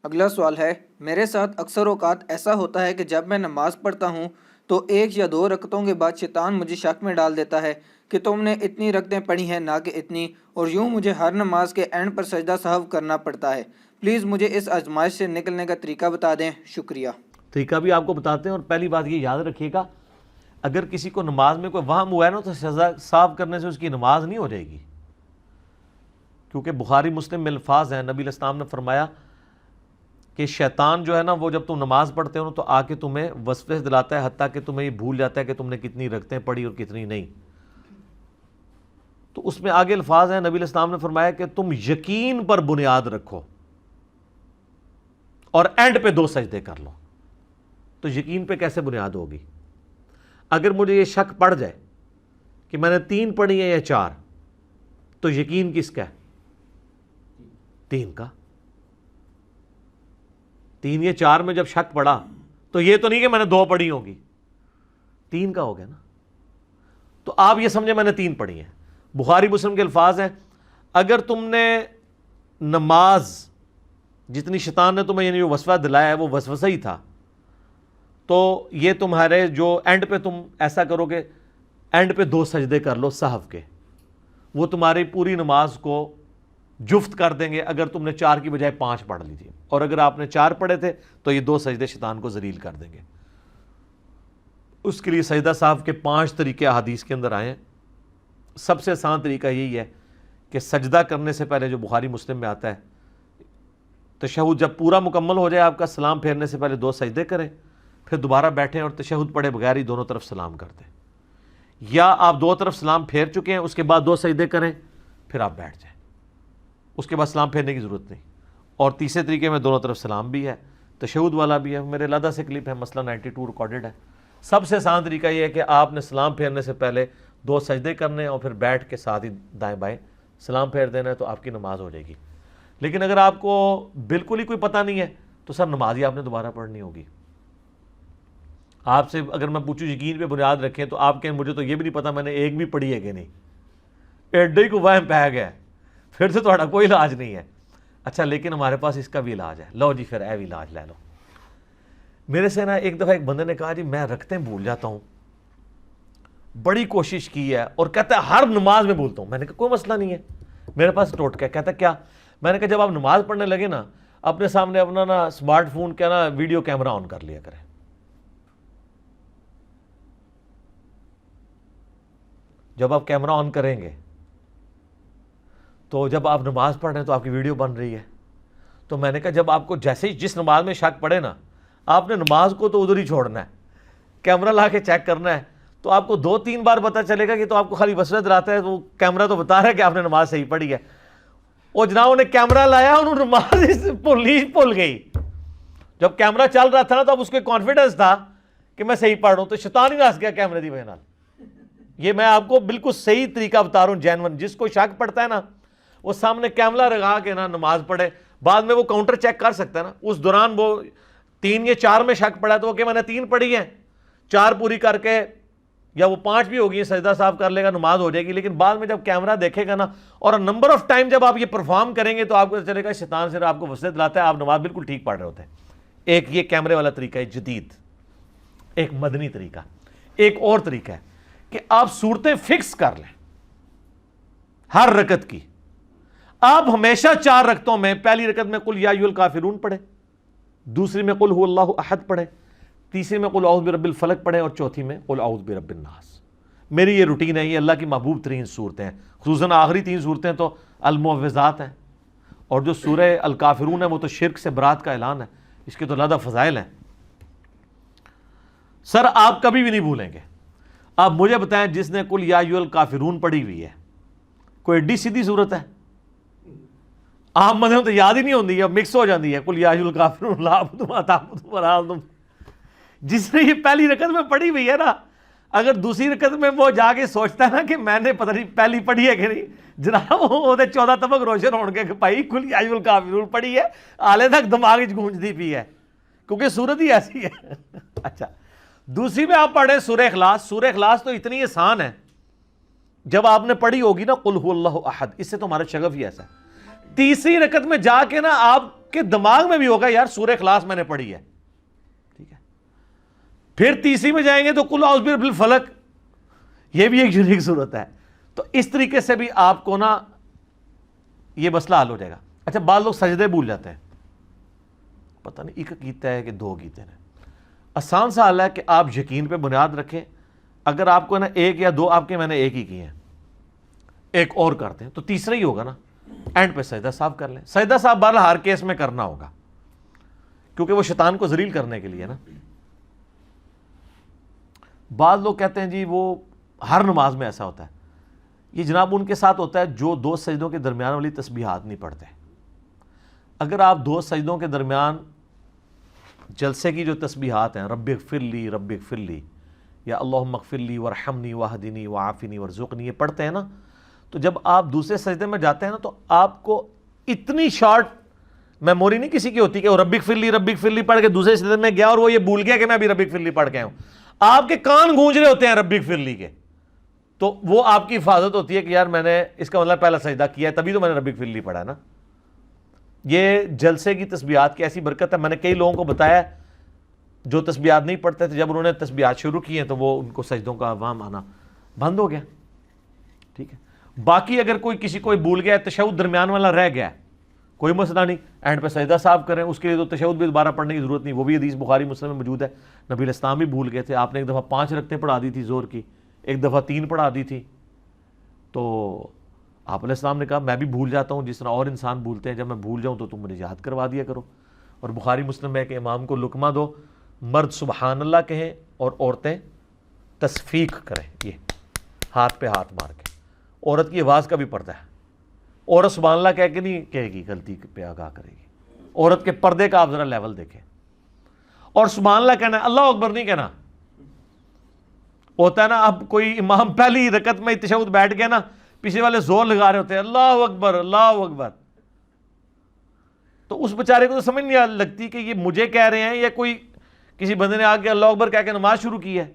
اگلا سوال ہے، میرے ساتھ اکثر اوقات ایسا ہوتا ہے کہ جب میں نماز پڑھتا ہوں تو 1 یا 2 رکعتوں کے بعد شیطان مجھے شک میں ڈال دیتا ہے کہ تم نے اتنی رکعتیں پڑھی ہیں نہ کہ اتنی، اور یوں مجھے ہر نماز کے اینڈ پر سجدہ سہو کرنا پڑتا ہے۔ پلیز مجھے اس آزمائش سے نکلنے کا طریقہ بتا دیں، شکریہ۔ طریقہ بھی آپ کو بتاتے ہیں، اور پہلی بات یہ یاد رکھیے گا، اگر کسی کو نماز میں کوئی وہم ہوا ہے نا تو سجدہ صاف کرنے سے اس کی نماز نہیں ہو جائے گی، کیونکہ بخاری مسلم میں الفاظ ہیں، نبی علیہ السلام نے فرمایا کہ شیطان جو ہے نا، وہ جب تم نماز پڑھتے ہو تو آ کے تمہیں وسوسے دلاتا ہے، حتیٰ کہ تمہیں یہ بھول جاتا ہے کہ تم نے کتنی رکعتیں پڑھی اور کتنی نہیں۔ تو اس میں آگے الفاظ ہیں، نبی علیہ السلام نے فرمایا کہ تم یقین پر بنیاد رکھو اور اینڈ پہ 2 سجدے کر لو۔ تو یقین پہ کیسے بنیاد ہوگی؟ اگر مجھے یہ شک پڑ جائے کہ میں نے 3 پڑھی ہیں یا 4، تو یقین کس کا ہے؟ 3 کا۔ 3 یا 4 میں جب شک پڑا تو یہ تو نہیں کہ میں نے 2 پڑھی ہوگی، 3 کا ہو گیا نا۔ تو آپ یہ سمجھیں میں نے 3 پڑھی ہیں۔ بخاری مسلم کے الفاظ ہیں، اگر تم نے نماز جتنی شیطان نے تمہیں یعنی جو وسوسہ دلایا ہے وہ وسوسہ ہی تھا، تو یہ تمہارے جو اینڈ پہ تم ایسا کرو کہ اینڈ پہ 2 سجدے کر لو سہو کے، وہ تمہاری پوری نماز کو جفت کر دیں گے۔ اگر تم نے 4 کی بجائے 5 پڑھ لیجیے، اور اگر آپ نے 4 پڑھے تھے تو یہ 2 سجدے شیطان کو ذلیل کر دیں گے۔ اس کے لیے سجدہ سہو کے 5 طریقے احادیث کے اندر آئے ہیں۔ سب سے آسان طریقہ یہی ہے کہ سجدہ کرنے سے پہلے، جو بخاری مسلم میں آتا ہے، تشہد جب پورا مکمل ہو جائے آپ کا، سلام پھیرنے سے پہلے 2 سجدے کریں، پھر دوبارہ بیٹھیں اور تشہد پڑھے بغیر ہی دونوں طرف سلام کر دیں، یا آپ 2 طرف سلام پھیر چکے ہیں اس کے بعد 2 سجدے کریں، پھر آپ بیٹھ جائیں، اس کے بعد سلام پھیرنے کی ضرورت نہیں۔ اور تیسرے طریقے میں دونوں طرف سلام بھی ہے، تشہد والا بھی ہے، میرے علیحدہ سے کلپ ہے، مسئلہ 92 ریکارڈڈ ہے۔ سب سے آسان طریقہ یہ ہے کہ آپ نے سلام پھیرنے سے پہلے 2 سجدے کرنے اور پھر بیٹھ کے ساتھ ہی دائیں بائیں سلام پھیر دینا ہے، تو آپ کی نماز ہو جائے گی۔ لیکن اگر آپ کو بالکل ہی کوئی پتہ نہیں ہے تو سر نماز ہی آپ نے دوبارہ پڑھنی ہوگی۔ آپ سے اگر میں پوچھوں یقین پہ بنیاد رکھیں، تو آپ کہیں مجھے تو یہ بھی نہیں پتا میں نے 1 بھی پڑھی ہے کہ نہیں، ایڈے ہی کو وہم پہ گیا، پھر تو تھوڑا کوئی علاج نہیں ہے۔ اچھا لیکن ہمارے پاس اس کا بھی علاج ہے، لو جی پھر اے بھی علاج لے لو۔ میرے سے نا ایک دفعہ ایک بندے نے کہا جی میں رکھتے بھول جاتا ہوں، بڑی کوشش کی ہے، اور کہتا ہے ہر نماز میں بھولتا ہوں۔ میں نے کہا کوئی مسئلہ نہیں ہے، میرے پاس ٹوٹکا ہے۔ کہتا کیا؟ میں نے کہا جب آپ نماز پڑھنے لگے نا، اپنے سامنے اپنا نا اسمارٹ فون کا نا ویڈیو کیمرہ آن کر لیا کریں۔ جب آپ کیمرہ آن کریں گے تو جب آپ نماز پڑھ رہے ہیں تو آپ کی ویڈیو بن رہی ہے۔ تو میں نے کہا جب آپ کو جیسے ہی جس نماز میں شک پڑے نا، آپ نے نماز کو تو ادھر ہی چھوڑنا ہے، کیمرہ لا کے چیک کرنا ہے، تو آپ کو 2-3 بار پتہ چلے گا کہ تو آپ کو خالی وسوسہ دلاتا ہے، وہ کیمرہ تو بتا رہا ہے کہ آپ نے نماز صحیح پڑھی ہے۔ وہ جناب نے کیمرہ لایا، انہوں نے نماز بھول گئی۔ جب کیمرہ چل رہا تھا نا تو اب اس کو کانفیڈنس تھا کہ میں صحیح پڑھ رہا ہوں، تو شیطان ہی ناس گیا کیمرے دی وجہ سے۔ یہ میں آپ کو بالکل صحیح طریقہ بتا رہا ہوں، جینون۔ جس کو شک پڑتا ہے نا، وہ سامنے کیمرہ لگا کے نا نماز پڑھے، بعد میں وہ کاؤنٹر چیک کر سکتا ہے نا۔ اس دوران وہ 3 یا 4 میں شک پڑا تو وہ کہ میں نے 3 پڑھی ہیں، 4 پوری کر کے، یا وہ 5 بھی ہوگی، سجدہ صاف کر لے گا، نماز ہو جائے گی۔ لیکن بعد میں جب کیمرہ دیکھے گا نا، اور نمبر آف ٹائم جب آپ یہ پرفارم کریں گے، تو آپ کو چلے گا شیطان سے آپ کو وسوسے دلاتا ہے، آپ نماز بالکل ٹھیک پڑھ رہے ہوتے ہیں۔ ایک یہ کیمرے والا طریقہ ہے جدید، ایک مدنی طریقہ۔ ایک اور طریقہ ہے کہ آپ صورتیں فکس کر لیں ہر رکعت کی۔ آپ ہمیشہ 4 رکعتوں میں پہلی رکعت میں قل یا ایھا الکافرون پڑھیں، دوسری میں قل ھو اللہ احد پڑھیں، تیسری میں قل اعوذ برب الفلق پڑھیں، اور چوتھی میں قل اعوذ برب الناس۔ میری یہ روٹین ہے، یہ اللہ کی محبوب ترین صورتیں ہیں، خصوصاً آخری 3 صورتیں تو المعوذات ہیں، اور جو سورہ الکافرون ہے وہ تو شرک سے برات کا اعلان ہے، اس کے تو لادہ فضائل ہیں۔ سر آپ کبھی بھی نہیں بھولیں گے۔ آپ مجھے بتائیں جس نے قل یا ایھا الکافرون پڑھی ہوئی ہے، کوئی ایڈی سیدھی صورت ہے؟ عام بندے تو یاد ہی نہیں ہوتی ہے، مکس ہو جاتی ہے، قل یا ایھا الکافرون لا اعبد ما تعبدون ولا انتم۔ جس نے یہ پہلی رکعت میں پڑھی ہوئی ہے نا، اگر دوسری رکعت میں وہ جا کے سوچتا ہے نا کہ میں نے پتہ نہیں پہلی پڑھی ہے کہ نہیں، جناب وہ 14 طبق روشن ہو گے کہ بھائی قل یا ایھا الکافرون پڑھی ہے، آلے تک دماغ گونجتی پی ہے، کیونکہ صورت ہی ایسی ہے۔ اچھا دوسری میں آپ پڑھیں سورہ اخلاص۔ سورہ اخلاص تو اتنی آسان ہے، جب آپ نے پڑھی ہوگی نا قل ھو اللہ احد، اس سے تو ہمارا شغف ہی ایسا ہے۔ تیسری رکعت میں جا کے نا آپ کہ دماغ میں بھی ہوگا یار سورہ اخلاص میں نے پڑھی ہے، ٹھیک ہے. پھر تیسری میں جائیں گے تو قل اعوذ برب الفلق، یہ بھی ایک یونیک صورت ہے. تو اس طریقے سے بھی آپ کو نا یہ مسئلہ حل ہو جائے گا. اچھا بعض لوگ سجدے بھول جاتے ہیں، پتہ نہیں ایک کیتا ہے کہ دو کیتے ہیں. آسان سا حل ہے کہ آپ یقین پہ بنیاد رکھیں. اگر آپ کو نا ایک یا دو آپ کے میں نے ایک ہی کیے ہیں، ایک اور کرتے ہیں تو تیسرا ہی ہوگا نا، اینڈ پہ سجدہ صاحب کر لیں. سجدہ صاحب بہرحال ہر کیس میں کرنا ہوگا کیونکہ وہ شیطان کو ذلیل کرنے کے لیے نا. بعض لوگ کہتے ہیں جی وہ ہر نماز میں ایسا ہوتا ہے. یہ جناب ان کے ساتھ ہوتا ہے جو دو سجدوں کے درمیان والی تسبیحات نہیں پڑھتے. اگر آپ دو سجدوں کے درمیان جلسے کی جو تسبیحات ہیں، رب اغفر لی رب اغفر لی، یا اللہم اغفر لی وارحمنی واہدنی وعافنی وارزقنی، یہ پڑھتے ہیں نا، تو جب آپ دوسرے سجدے میں جاتے ہیں نا تو آپ کو اتنی شارٹ میموری نہیں کسی کی ہوتی کہ وہ رب اغفر لی پڑھ کے دوسرے سجدے میں گیا اور وہ یہ بھول گیا کہ میں ابھی رب اغفر لی پڑھ کے ہوں. آپ کے کان گونج رہے ہوتے ہیں رب اغفر لی کے، تو وہ آپ کی حفاظت ہوتی ہے کہ یار میں نے اس کا مطلب پہلا سجدہ کیا ہے تبھی تو میں نے رب اغفر لی پڑھا ہے نا. یہ جلسے کی تسبیحات کی ایسی برکت ہے. میں نے کئی لوگوں کو بتایا جو تسبیحات نہیں پڑھتے تھے، جب انہوں نے تسبیحات شروع کی ہیں تو وہ ان کو سجدوں کا عوام آنا بند ہو گیا. ٹھیک ہے. باقی اگر کوئی کسی کو بھول گیا ہے، تشہد درمیان والا رہ گیا ہے، کوئی مسئلہ نہیں، اینڈ پہ سجدہ صاحب کریں. اس کے لیے تو تشہد بھی دوبارہ پڑھنے کی ضرورت نہیں، وہ بھی حدیث بخاری مسلم میں موجود ہے. نبی علیہ السلام بھی بھول گئے تھے، آپ نے ایک دفعہ 5 رکعتیں پڑھا دی تھی زور کی، ایک دفعہ 3 پڑھا دی تھی. تو آپ علیہ السلام نے کہا میں بھی بھول جاتا ہوں جس طرح اور انسان بھولتے ہیں، جب میں بھول جاؤں تو تم مجھے یاد کروا دیا کرو. اور بخاری مسلم میں کہ امام کو لقمہ دو، مرد سبحان اللہ کہیں اور عورتیں تصفیق کریں، یہ ہاتھ پہ ہاتھ مار کے. عورت کی آواز کا بھی پردہ ہے. عورت سبحان اللہ کہہ کے نہیں کہے گی، غلطی پہ آگاہ کرے گی. عورت کے پردے کا آپ ذرا لیول دیکھیں. اور سبحان اللہ کہنا ہے، اللہ اکبر نہیں کہنا. ہوتا ہے نا اب کوئی امام پہلی رکعت میں تشہد بیٹھ گیا نا، پیچھے والے زور لگا رہے ہوتے ہیں اللہ اکبر اللہ اکبر، تو اس بیچارے کو تو سمجھ نہیں لگتی کہ یہ مجھے کہہ رہے ہیں یا کوئی کسی بندے نے آگے اللہ اکبر کہہ کے نماز شروع کی ہے.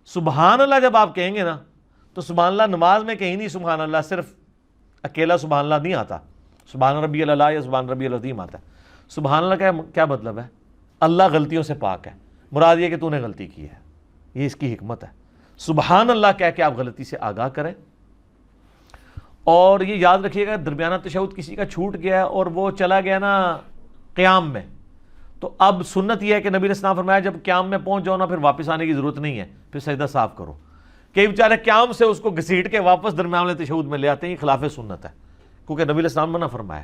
سبحان اللہ جب آپ کہیں گے نا تو سبحان اللہ نماز میں کہیں نہیں سبحان اللہ صرف اکیلا سبحان اللہ نہیں آتا، سبحان ربی اللہ یا سبحان ربی العظیم آتا ہے. سبحان اللہ کا کیا مطلب ہے؟ اللہ غلطیوں سے پاک ہے، مراد یہ کہ تو نے غلطی کی ہے، یہ اس کی حکمت ہے. سبحان اللہ کہہ کے آپ غلطی سے آگاہ کریں. اور یہ یاد رکھیے گا درمیانہ تشہد کسی کا چھوٹ گیا ہے اور وہ چلا گیا نا قیام میں، تو اب سنت یہ ہے کہ نبی علیہ السلام فرمایا جب قیام میں پہنچ جاؤ نا پھر واپس آنے کی ضرورت نہیں ہے، پھر سجدہ صاف کرو. کئی بیچارے قیام سے اس کو گھسیٹ کے واپس درمیان والے تشہد میں لے آتے ہیں، یہ خلاف سنت ہے کیونکہ نبی علیہ السلام منع فرمایا.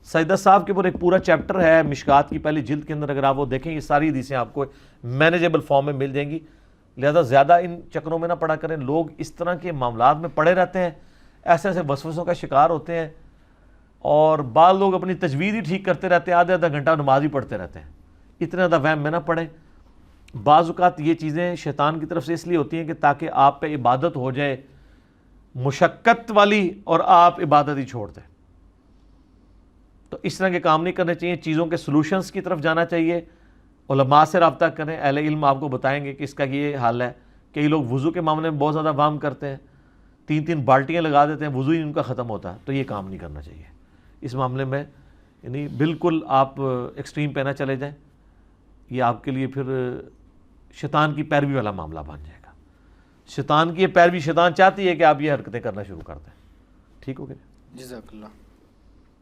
سجدہ صاحب کے اوپر ایک پورا چیپٹر ہے مشکات کی پہلی جلد کے اندر، اگر آپ وہ دیکھیں یہ ساری حدیثیں آپ کو مینیجیبل فارم میں مل جائیں گی. لہذا زیادہ ان چکروں میں نہ پڑا کریں. لوگ اس طرح کے معاملات میں پڑے رہتے ہیں، ایسے ایسے وسوسوں کا شکار ہوتے ہیں، اور بعض لوگ اپنی تجوید ہی ٹھیک کرتے رہتے ہیں، آدھا گھنٹہ نماز ہی پڑھتے رہتے ہیں. اتنا زیادہ وہم میں نہ پڑیں. بعض اوقات یہ چیزیں شیطان کی طرف سے اس لیے ہوتی ہیں کہ تاکہ آپ پہ عبادت ہو جائے مشقت والی اور آپ عبادت ہی چھوڑ دیں. تو اس طرح کے کام نہیں کرنے چاہیے. چیزوں کے سلوشنز کی طرف جانا چاہیے. علماء سے رابطہ کریں، اہل علم آپ کو بتائیں گے کہ اس کا یہ حل ہے. کئی لوگ وضو کے معاملے میں بہت زیادہ وہم کرتے ہیں، 3 بالٹیاں لگا دیتے ہیں، وضو ہی ان کا ختم ہوتا ہے. تو یہ کام نہیں کرنا چاہیے اس معاملے میں. یعنی بالکل آپ ایکسٹریم پہ نہ چلے جائیں، یہ آپ کے لیے پھر شیطان کی پیروی والا معاملہ بن جائے گا. شیطان کی یہ پیروی، شیطان چاہتی ہے کہ آپ یہ حرکتیں کرنا شروع کر دیں. ٹھیک ہو گیا؟ جزاک اللہ.